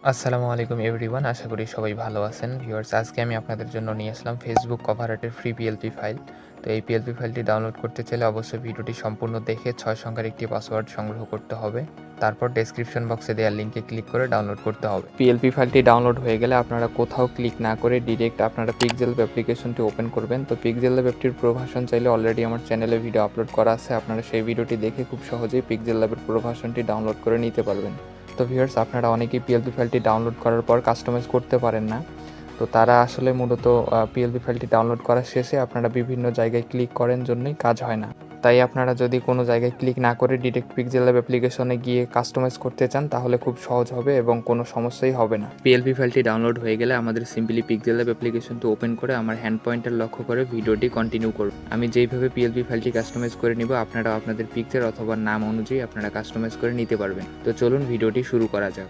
আসসালামু আলাইকুম এভরিওয়ান, আশা করি সবাই ভালো আছেন। ভিউয়ার্স, আজকে আমি আপনাদের জন্য নিয়ে আসলাম ফেসবুক কভার আর্টের ফ্রি পিএলপি ফাইল। তো এই পিএলপি ফাইলটি ডাউনলোড করতে চাইলে অবশ্যই ভিডিওটি সম্পূর্ণ দেখে 6 সংখ্যার একটি পাসওয়ার্ড সংগ্রহ করতে হবে। তারপর ডেসক্রিপশন বক্সে দেওয়া লিঙ্কে ক্লিক করে ডাউনলোড করতে হবে। পিএলপি ফাইলটি ডাউনলোড হয়ে গেলে আপনারা কোথাও ক্লিক না করে ডিরেক্ট আপনারা পিক্সেল অ্যাপ্লিকেশনটি ওপেন করবেন। তো পিক্সেল অ্যাপটির প্রো ভার্সন চাইলে অলরেডি আমার চ্যানেলে ভিডিও আপলোড করা আছে, আপনারা সেই ভিডিওটি দেখে খুব সহজেই পিক্সেল ল্যাবের প্রো ভার্সনটি ডাউনলোড করে নিতে পারবেন। তো ভিউয়ার্স, আপনারা অনেকেই পিএলপি ফাইলটি ডাউনলোড করার পর কাস্টমাইজ করতে পারেন না। তো তারা আসলে মূলত পিএলপি ফাইলটি ডাউনলোড করার শেষে আপনারা বিভিন্ন জায়গায় ক্লিক করেন জন্যই কাজ হয় না। তাই আপনারা যদি কোনো জায়গায় ক্লিক না করে ডিরেক্ট পিক্সেল ল্যাব অ্যাপ্লিকেশনে গিয়ে কাস্টমাইজ করতে চান তাহলে খুব সহজ হবে এবং কোনো সমস্যাই হবে না। পিএলপি ফাইলটি ডাউনলোড হয়ে গেলে আমাদের সিম্পলি পিক্সেল ল্যাব অ্যাপ্লিকেশনটি ওপেন করে আমার হ্যান্ড পয়েন্টার লক্ষ্য করে ভিডিওটি কন্টিনিউ করুন। আমি যেইভাবে পিএলপি ফাইলটি কাস্টমাইজ করে নিব আপনারা আপনাদের পিকচার অথবা নাম অনুযায়ী আপনারা কাস্টমাইজ করে নিতে পারবেন। তো চলুন ভিডিওটি শুরু করা যাক।